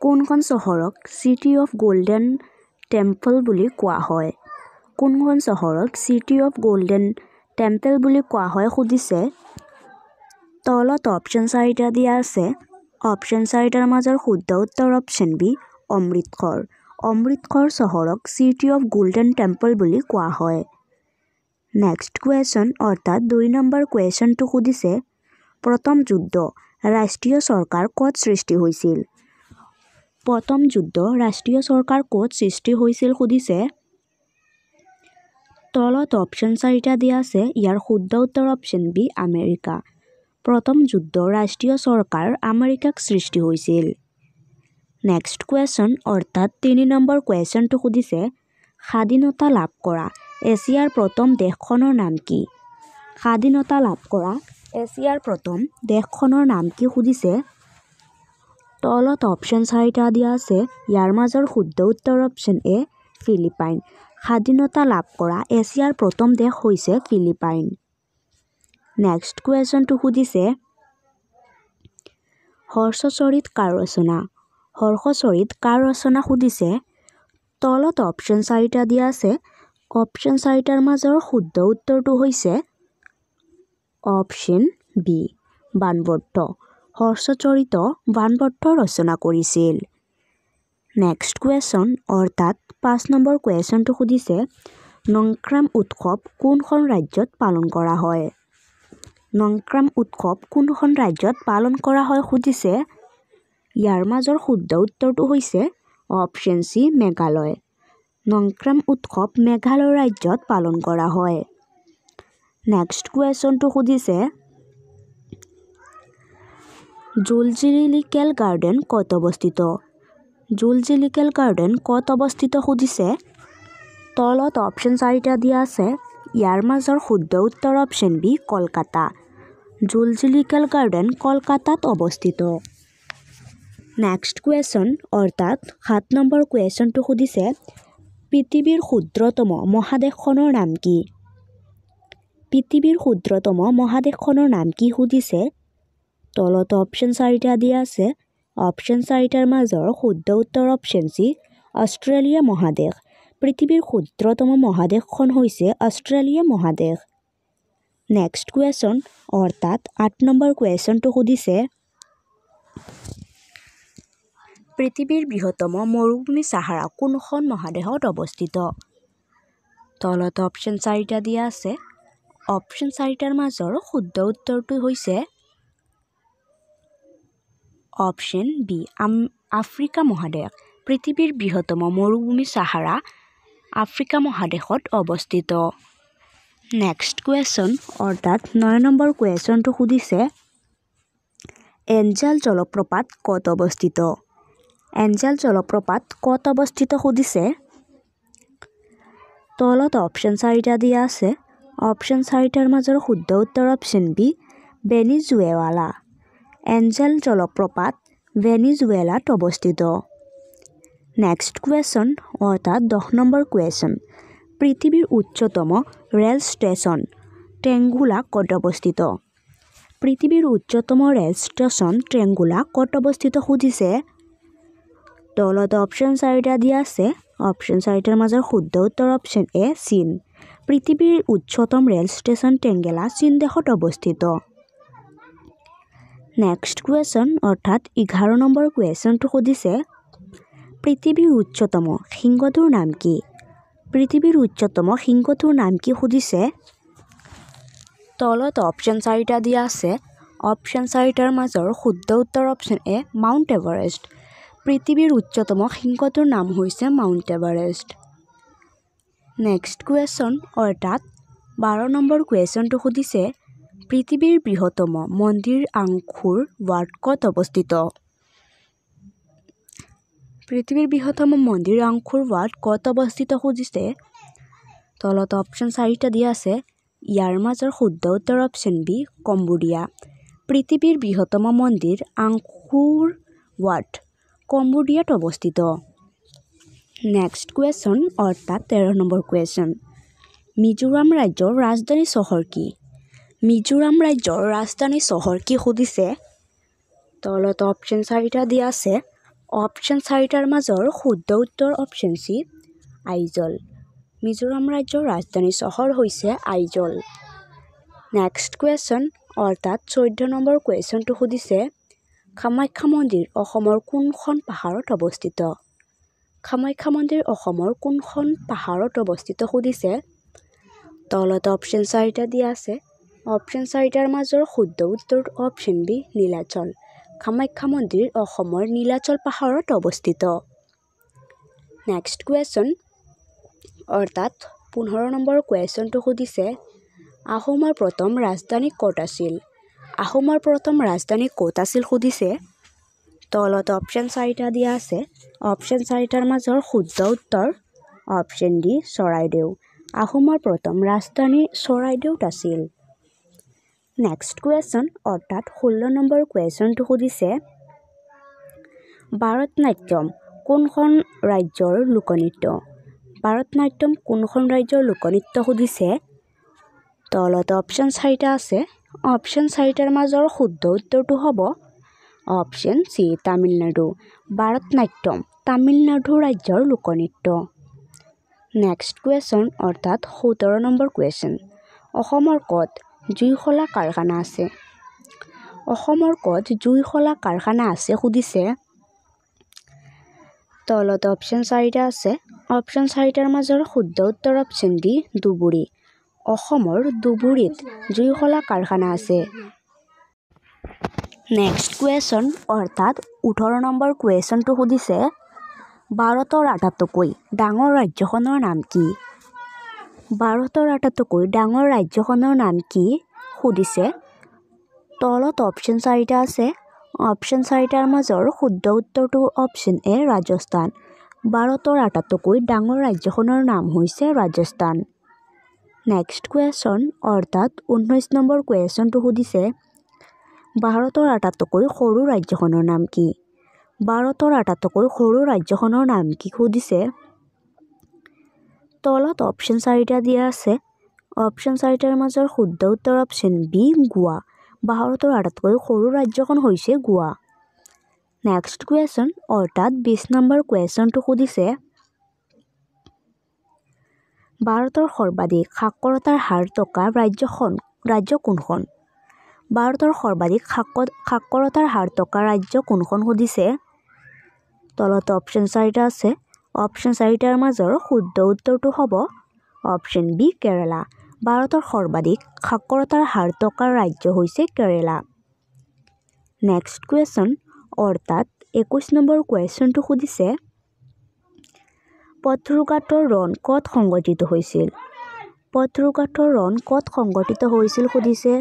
কোনখন চহৰক city of golden temple বুলি কোৱা হয়? কোনখন চহৰক চিটি অফ গোল্ডেন টেম্পল বুলি কোৱা হয় সুধিছে। তলত অপশ্যন 4টা দিয়া আছে। অপশ্যন 4টাৰ মাজৰ শুদ্ধ উত্তৰ অপশ্যন বি অমৃতসৰ। অমৃতসৰ চহৰক চিটি অফ গোল্ডেন টেম্পল বুলি কোৱা হয়। নেক্সট কুৱেশ্যন অৰ্থাৎ 2 নম্বৰ কুৱেশ্যনটো সুধিছে প্ৰথম যুদ্ধ ৰাষ্ট্ৰীয় চৰকাৰ ক'ত সৃষ্টি হৈছিল? প্ৰথম যুদ্ধ ৰাষ্ট্ৰীয় চৰকাৰ ক'ত সৃষ্টি হৈছিল সুধিছে। তলত অপশ্যন 4টা দিয়া আছে। ইয়াৰ শুদ্ধ উত্তৰ অপশ্যন বি আমেৰিকা। প্ৰথম যুদ্ধ ৰাষ্ট্ৰীয় চৰকাৰ আমেৰিকাত সৃষ্টি হৈছিল। নেক্সট কুৱেশ্যন অৰ্থাৎ 3 নম্বৰ কুৱেশ্যনটো সুধিছে স্বাধীনতা লাভ কৰা এছিয়াৰ প্ৰথম দেশখনৰ নাম কি? স্বাধীনতা লাভ কৰা এছিয়াৰ প্ৰথম দেশখনৰ নাম কি সুধিছে। তলত অপশ্যন 4টা দিয়া আছে। ইয়াৰ মাজৰ শুদ্ধ উত্তৰ অপশ্যন এ ফিলিপাইন। স্বাধীনতা লাভ কৰা এছিয়াৰ প্ৰথম দেশ হৈছে ফিলিপাইন। নেক্সট কুৱেশ্যনটো সুধিছে হৰ্ষচৰিত কাৰ ৰচনা? হৰ্ষচৰিত কাৰ ৰচনা সুধিছে। তলত অপশ্যন 4টা দিয়া আছে। অপশ্যন 4টাৰ মাজৰ শুদ্ধ উত্তৰটো হৈছে অপশ্যন বি বাণভট্ট। হৰ্ষচৰিত বাণভট্ট ৰচনা কৰিছিল। নেক্সট কুৱেশ্যন অৰ্থাৎ 5 নম্বৰ কুৱেশ্যনটো সুধিছে নংক্ৰাম উৎসৱ কোনখন ৰাজ্যত পালন কৰা হয়? নংক্ৰাম উৎসৱ কোনখন ৰাজ্যত পালন কৰা হয় সুধিছে। ইয়াৰ মাজৰ শুদ্ধ উত্তৰটো হৈছে অপশ্যন চি মেঘালয়। নংক্ৰাম উৎসৱ মেঘালয় ৰাজ্যত পালন কৰা হয়। নেক্সট কুৱেশ্যনটো সুধিছে জুলজিলিকেল গাৰ্ডেন ক'ত অৱস্থিত? জুলজিলিকেল গাৰ্ডেন ক'ত অৱস্থিত সুধিছে। তলত অপশ্যন 4টা দিয়া আছে। ইয়াৰ মাজৰ শুদ্ধ উত্তৰ অপশ্যন বি কলকাতা। জুলজিলিকেল গাৰ্ডেন কলকাতাত অৱস্থিত। নেক্সট কুৱেশ্যন অৰ্থাৎ 7 নম্বৰ কুৱেশ্যনটো সুধিছে পৃথিৱীৰ ক্ষুদ্ৰতম মহাদেশখনৰ নাম কি? পৃথিৱীৰ ক্ষুদ্ৰতম মহাদেশখনৰ নাম কি সুধিছে। তলত অপশ্যন 4টা দিয়া আছে। অপশ্যন 4টাৰ মাজৰ শুদ্ধ উত্তৰ অপশ্যন চি অষ্ট্ৰেলিয়া মহাদেশ। পৃথিৱীৰ ক্ষুদ্ৰতম মহাদেশখন হৈছে অষ্ট্ৰেলিয়া মহাদেশ। নেক্সট কুৱেশ্যন অৰ্থাৎ 8 নম্বৰ কুৱেশ্যনটো সুধিছে পৃথিৱীৰ বৃহত্তম মৰুভূমি ছাহাৰা কোনখন মহাদেশত অৱস্থিত? তলত অপশ্যন 4টা দিয়া আছে। অপশ্যন 4টাৰ মাজৰ শুদ্ধ উত্তৰটো হৈছে অপশ্যন বি আফ্ৰিকা মহাদেশ। পৃথিৱীৰ বৃহত্তম মৰুভূমি ছাহাৰা আফ্ৰিকা মহাদেশত অৱস্থিত। নেক্সট কুৱেশ্যন অৰ্থাৎ 9 নম্বৰ কুৱেশ্যনটো সুধিছে এঞ্জেল জলপ্ৰপাত ক'ত অৱস্থিত? এঞ্জেল জলপ্ৰপাত ক'ত অৱস্থিত সুধিছে। তলত অপশ্যন 4টা দিয়া আছে। অপশ্যন 4টাৰ মাজৰ শুদ্ধ উত্তৰ অপশ্যন বি ভেনিজুৱেলা। এঞ্জেল জলপ্ৰপাত ভেনিজুৱেলাত অৱস্থিত। নেক্সট কুৱেশ্যন অৰ্থাৎ 10 নম্বৰ কুৱেশ্যন পৃথিৱীৰ উচ্চতম ৰেল ষ্টেচন ট্ৰেংগুলা ক'ত অৱস্থিত? পৃথিৱীৰ উচ্চতম ৰেল ষ্টেচন ট্ৰেংগুলা ক'ত অৱস্থিত সুধিছে। তলত অপশ্যন 4টা দিয়া আছে। অপশ্যন 4টাৰ মাজৰ শুদ্ধ উত্তৰ অপশ্যন এ চীন। পৃথিৱীৰ উচ্চতম ৰেল ষ্টেচন ট্ৰেংগুলা চীন দেশত অৱস্থিত। নেক্সট কুৱেশ্যন অৰ্থাৎ 11 নম্বৰ কুৱেশ্যনটো সুধিছে পৃথিৱীৰ উচ্চতম শৃংগটোৰ নাম কি? পৃথিৱীৰ উচ্চতম শৃংগটোৰ নাম কি সুধিছে। তলত অপশ্যন 4টা দিয়া আছে। অপশ্যন 4টাৰ মাজৰ শুদ্ধ উত্তৰ অপশ্যন এ মাউণ্ট এভাৰেষ্ট। পৃথিৱীৰ উচ্চতম শৃংগটোৰ নাম হৈছে মাউণ্ট এভাৰেষ্ট। নেক্সট কুৱেশ্যন অৰ্থাৎ 12 নম্বৰ কুৱেশ্যনটো সুধিছে পৃথিৱীৰ বৃহত্তম মন্দিৰ আংকোৰ ৱাট ক'ত অৱস্থিত? পৃথিৱীৰ বৃহত্তম মন্দিৰ আংকোৰ ৱাট ক'ত অৱস্থিত সুধিছে। তলত অপশ্যন 4টা দিয়া আছে। ইয়াৰ মাজৰ শুদ্ধ উত্তৰ অপশ্যন বি কম্বোডিয়া। পৃথিৱীৰ বৃহত্তম মন্দিৰ আংকোৰ ৱাট কম্বোডিয়াত অৱস্থিত। নেক্সট কুৱেশ্যন অৰ্থাৎ 13 নম্বৰ কুৱেশ্যন মিজোৰাম ৰাজ্যৰ ৰাজধানী চহৰ কি? মিজোৰাম ৰাজ্যৰ ৰাজধানী চহৰ কি সুধিছে। তলত অপশ্যন 4টা দিয়া আছে। অপশ্যন চাৰিটাৰ মাজৰ শুদ্ধ উত্তৰ অপশ্যন চি আইজল। মিজোৰাম ৰাজ্যৰ ৰাজধানী চহৰ হৈছে আইজল। নেক্সট কুৱেশ্যন অৰ্থাৎ 14 নম্বৰ কুৱেশ্যনটো সুধিছে কামাখ্যা মন্দিৰ অসমৰ কোনখন পাহাৰত অৱস্থিত? কামাখ্যা মন্দিৰ অসমৰ কোনখন পাহাৰত অৱস্থিত সুধিছে। তলত অপশ্যন চাৰিটা দিয়া আছে। অপশ্যন চাৰিটাৰ মাজৰ শুদ্ধ উত্তৰ অপশ্যন বি নীলাচল। কামাখ্যা মন্দিৰ অসমৰ নীলাচল পাহাৰত অৱস্থিত। নেক্সট কুৱেশ্যন অৰ্থাৎ 15 নম্বৰ কুৱেশ্যনটো সুধিছে আহোমৰ প্ৰথম ৰাজধানী ক'ত আছিল? আহোমৰ প্ৰথম ৰাজধানী ক'ত আছিল সুধিছে। তলত অপশ্যন চাৰিটা দিয়া আছে। অপশ্যন চাৰিটাৰ মাজৰ শুদ্ধ উত্তৰ অপশ্যন ডি চৰাইদেউ। আহোমৰ প্ৰথম ৰাজধানী চৰাইদেউত আছিল। নেক্সট কুৱেশ্যন অৰ্থাৎ 16 নম্বৰ কুৱেশ্যনটো সুধিছে ভাৰতনাট্যম কোনখন ৰাজ্যৰ লোকনৃত্য? ভাৰতনাট্যম কোনখন ৰাজ্যৰ লোকনৃত্য সুধিছে। তলত অপশ্যন চাৰিটা আছে। অপশ্যন চাৰিটাৰ মাজৰ শুদ্ধ উত্তৰটো হ'ব অপশ্যন চি তামিলনাডু। ভাৰতনাট্যম তামিলনাডু ৰাজ্যৰ লোকনৃত্য। নেক্সট কুৱেশ্যন অৰ্থাৎ 17 নম্বৰ কুৱেশ্যন অসমৰ ক'ত জুইশলা কাৰখানা আছে? অসমৰ ক'ত জুইশলা কাৰখানা আছে সুধিছে। তলত অপশ্যন চাৰিটা আছে। অপশ্যন চাৰিটাৰ মাজৰ শুদ্ধ উত্তৰ অপশ্যন ডি ধুবুৰী। অসমৰ ধুবুৰীত জুইশলা কাৰখানা আছে। নেক্সট কুৱেশ্যন অৰ্থাৎ 18 নম্বৰ কুৱেশ্যনটো সুধিছে ভাৰতৰ আটাইতকৈ ডাঙৰ ৰাজ্যখনৰ নাম কি? ভাৰতৰ আটাইতকৈ ডাঙৰ ৰাজ্যখনৰ নাম কি সুধিছে। তলত অপশ্যন চাৰিটা আছে। অপশ্যন চাৰিটাৰ মাজৰ শুদ্ধ উত্তৰটো অপশ্যন এ ৰাজস্থান। ভাৰতৰ আটাইতকৈ ডাঙৰ ৰাজ্যখনৰ নাম হৈছে ৰাজস্থান। নেক্সট কুৱেশ্যন অৰ্থাৎ 19 নম্বৰ কুৱেশ্যনটো সুধিছে ভাৰতৰ আটাইতকৈ সৰু ৰাজ্যখনৰ নাম কি? ভাৰতৰ আটাইতকৈ সৰু ৰাজ্যখনৰ নাম কি সুধিছে। তলত অপশ্যন চাৰিটা দিয়া আছে। অপশ্যন চাৰিটাৰ মাজৰ শুদ্ধ উত্তৰ অপশ্যন বি গোৱা। ভাৰতৰ আটাইতকৈ সৰু ৰাজ্যখন হৈছে গোৱা। নেক্সট কুৱেশ্যন অৰ্থাৎ 20 নম্বৰ কুৱেশ্যনটো সুধিছে ভাৰতৰ সৰ্বাধিক সাক্ষৰতাৰ হাৰ থকা ৰাজ্য কোনখন? ভাৰতৰ সৰ্বাধিক সাক্ষৰতাৰ হাৰ থকা ৰাজ্য কোনখন সুধিছে। তলত অপশ্যন চাৰিটা আছে। অপশ্যন চাৰিটাৰ মাজৰ শুদ্ধ উত্তৰটো হ'ব অপশ্যন বি কেৰালা। ভাৰতৰ সৰ্বাধিক সাক্ষৰতাৰ হাৰ থকা ৰাজ্য হৈছে কেৰালা। নেক্সট কুৱেশ্যন অৰ্থাৎ 21 নম্বৰ কুৱেশ্যনটো সুধিছে পত্ৰুঘাটৰ ৰণ ক'ত সংঘটিত হৈছিল? পত্ৰুঘাটৰ ৰণ ক'ত সংঘটিত হৈছিল সুধিছে।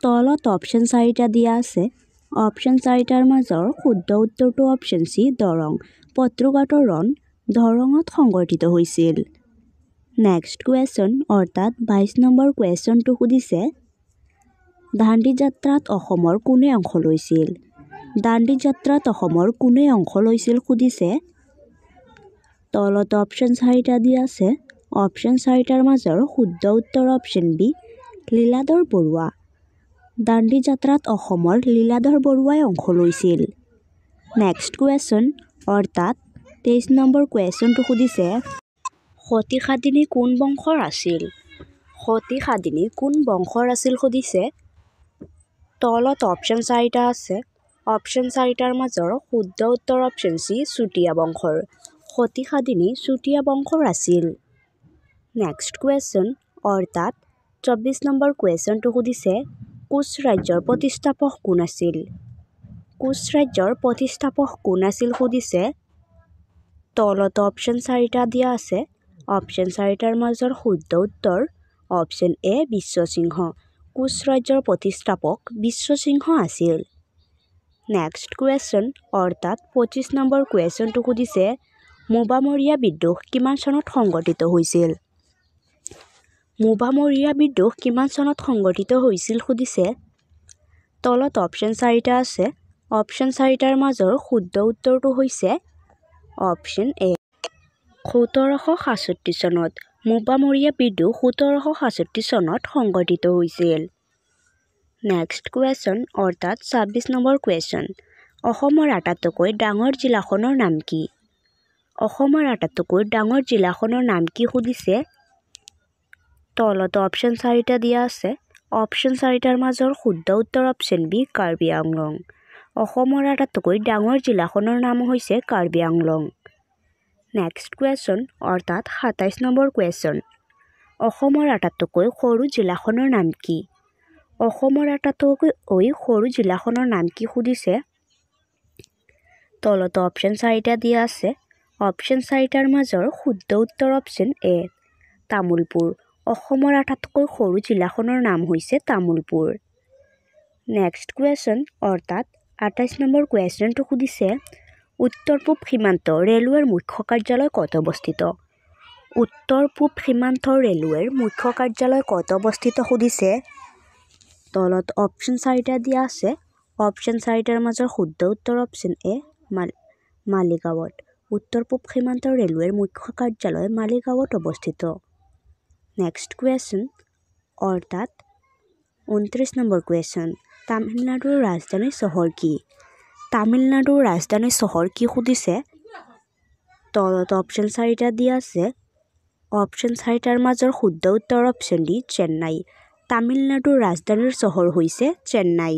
তলত অপশ্যন চাৰিটা দিয়া আছে। অপশ্যন চাৰিটাৰ মাজৰ শুদ্ধ উত্তৰটো অপশ্যন চি দৰং। পত্ৰুঘাটৰ ৰণ দৰঙত সংঘটিত হৈছিল। নেক্সট কুৱেশ্যন অৰ্থাৎ 22 নম্বৰ কুৱেশ্যনটো সুধিছে দাণ্ডি যাত্ৰাত অসমৰ কোনে অংশ লৈছিল? দাণ্ডি যাত্ৰাত অসমৰ কোনে অংশ লৈছিল সুধিছে। তলত অপশ্যন চাৰিটা দিয়া আছে। অপশ্যন চাৰিটাৰ মাজৰ শুদ্ধ উত্তৰ অপশ্যন বি লীলাধৰ বৰুৱা। দাণ্ডি যাত্ৰাত অসমৰ লীলাধৰ বৰুৱাই অংশ লৈছিল। নেক্সট কুৱেশ্যন অৰ্থাৎ 23 নম্বৰ কুৱেশ্যনটো সুধিছে সতী সাধিনী কোন বংশৰ আছিল? সতী সাধিনী কোন বংশৰ আছিল সুধিছে। তলত অপশ্যন চাৰিটা আছে। অপশ্যন চাৰিটাৰ মাজৰ শুদ্ধ উত্তৰ অপশ্যন চি চুতীয়া বংশৰ। সতী সাধিনী চুতীয়া বংশৰ আছিল। নেক্সট কুৱেশ্যন অৰ্থাৎ 24 নম্বৰ কুৱেশ্যনটো সুধিছে কোচ ৰাজ্যৰ প্ৰতিষ্ঠাপক কোন আছিল? কোচ ৰাজ্যৰ প্ৰতিষ্ঠাপক কোন আছিল সুধিছে। তলত অপশ্যন চাৰিটা দিয়া আছে। অপশ্যন চাৰিটাৰ মাজৰ শুদ্ধ উত্তৰ অপশ্যন এ বিশ্বসিংহ। কোচ ৰাজ্যৰ প্ৰতিষ্ঠাপক বিশ্বসিংহ আছিল। নেক্সট কুৱেশ্যন অৰ্থাৎ 25 নম্বৰ কুৱেশ্যনটো সুধিছে মোৱামৰীয়া বিদ্ৰোহ কিমান চনত সংঘটিত হৈছিল? মোৱামৰীয়া বিদ্ৰোহ কিমান চনত সংঘটিত হৈছিল সুধিছে। তলত অপশ্যন চাৰিটা আছে। অপশ্যন চাৰিটাৰ মাজৰ শুদ্ধ উত্তৰটো হৈছে অপশ্যন এ 1766 চনত। মোৱামৰীয়া বিদ্ৰোহ 1766 চনত সংঘটিত হৈছিল। নেক্সট কুৱেশ্যন অৰ্থাৎ 26 নম্বৰ কুৱেশ্যন অসমৰ আটাইতকৈ ডাঙৰ জিলাখনৰ নাম কি? অসমৰ আটাইতকৈ ডাঙৰ জিলাখনৰ নাম কি সুধিছে। তলত অপশ্যন 4টা দিয়া আছে। অপশ্যন 4টাৰ মাজৰ শুদ্ধ উত্তৰ অপশ্যন বি কাৰ্বি আংলং। অসমৰ আটাইতকৈ ডাঙৰ জিলাখনৰ নাম হৈছে কাৰ্বি আংলং। নেক্সট কুৱেশ্যন অৰ্থাৎ 27 নম্বৰ কুৱেশ্যন। অসমৰ আটাইতকৈ সৰু জিলাখনৰ নাম কি? অসমৰ আটাইতকৈ সৰু জিলাখনৰ নাম কি সুধিছে। তলত অপশ্যন 4টা দিয়া আছে। অপশ্যন 4টাৰ মাজৰ শুদ্ধ উত্তৰ অপশ্যন এ তামোলপুৰ। অসমৰ আটাইতকৈ সৰু জিলাখনৰ নাম হৈছে তামোলপুৰ। নেক্সট কুৱেশ্যন অৰ্থাৎ 28 নম্বৰ কুৱেশ্যনটো সুধিছে উত্তৰ পূব সীমান্ত ৰেলৱেৰ মুখ্য কাৰ্যালয় ক'ত অৱস্থিত? উত্তৰ পূব সীমান্ত ৰেলৱেৰ মুখ্য কাৰ্যালয় ক'ত অৱস্থিত সুধিছে। তলত অপশ্যন 4টা দিয়া আছে। অপশ্যন 4টাৰ মাজৰ শুদ্ধ উত্তৰ অপশ্যন এ মালিগাঁৱত। উত্তৰ পূব সীমান্ত ৰেলৱেৰ মুখ্য কাৰ্যালয় মালিগাঁৱত অৱস্থিত। নেক্সট কুৱেশ্যন অৰ্থাৎ 29 নম্বৰ কুৱেশ্যন। তামিলনাডুৰ ৰাজধানী চহৰ কি? তামিলনাডুৰ ৰাজধানী চহৰ কি সুধিছে। তলত অপশ্যন 4টা দিয়া আছে। অপশ্যন 4টাৰ মাজৰ শুদ্ধ উত্তৰ অপশ্যন ডি চেন্নাই। তামিলনাডুৰ ৰাজধানীৰ চহৰ হৈছে চেন্নাই।